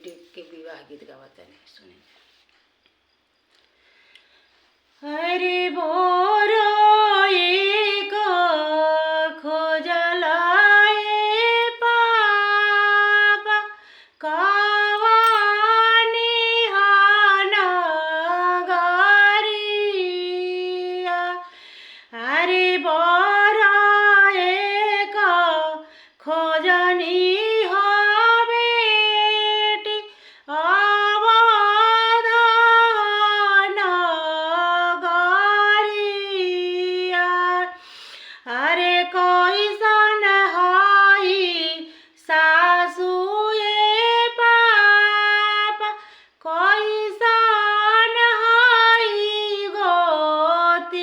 बेटी के विवाह गीत गावत है, सुनी। अरे बोरो एक खोजलाए पापा कावानी हाना गारिया। अरे बोरो एक खोजनी हो बेटी आवाधान गारिया। अरे कोई सन हाई सासू ये पापा कोई सन हाई गोतिनिया।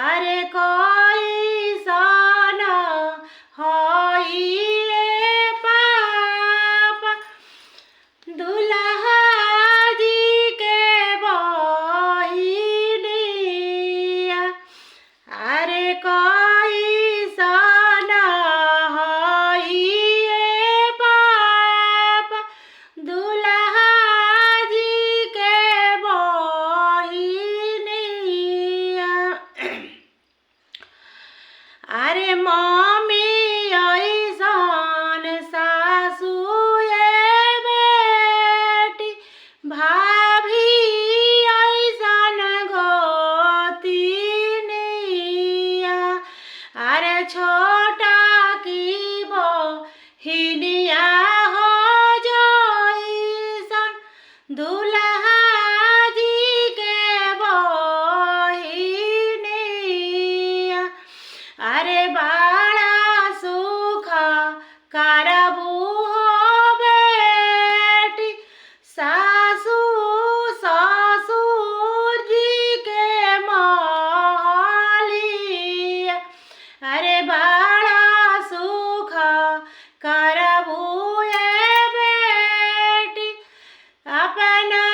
अरे कोई सन हाई ये पापा दुल्हा जी के बहिनिया। अरे कोई सन हाई ये पापा दुल्हा जी के बहिनिया। अरे मम्मी ऐसन सासू ये बेटी भाभी ऐसन गोतिनिया। अरे छोटा की बहिनिया हो जइसन दुल्हा जी के बहिनिया। अरे बड़ा सुख करबू हो बेटी सासू ससुर जी के महलिया। अरे बड़ा सुख करबू ये बेटी अपना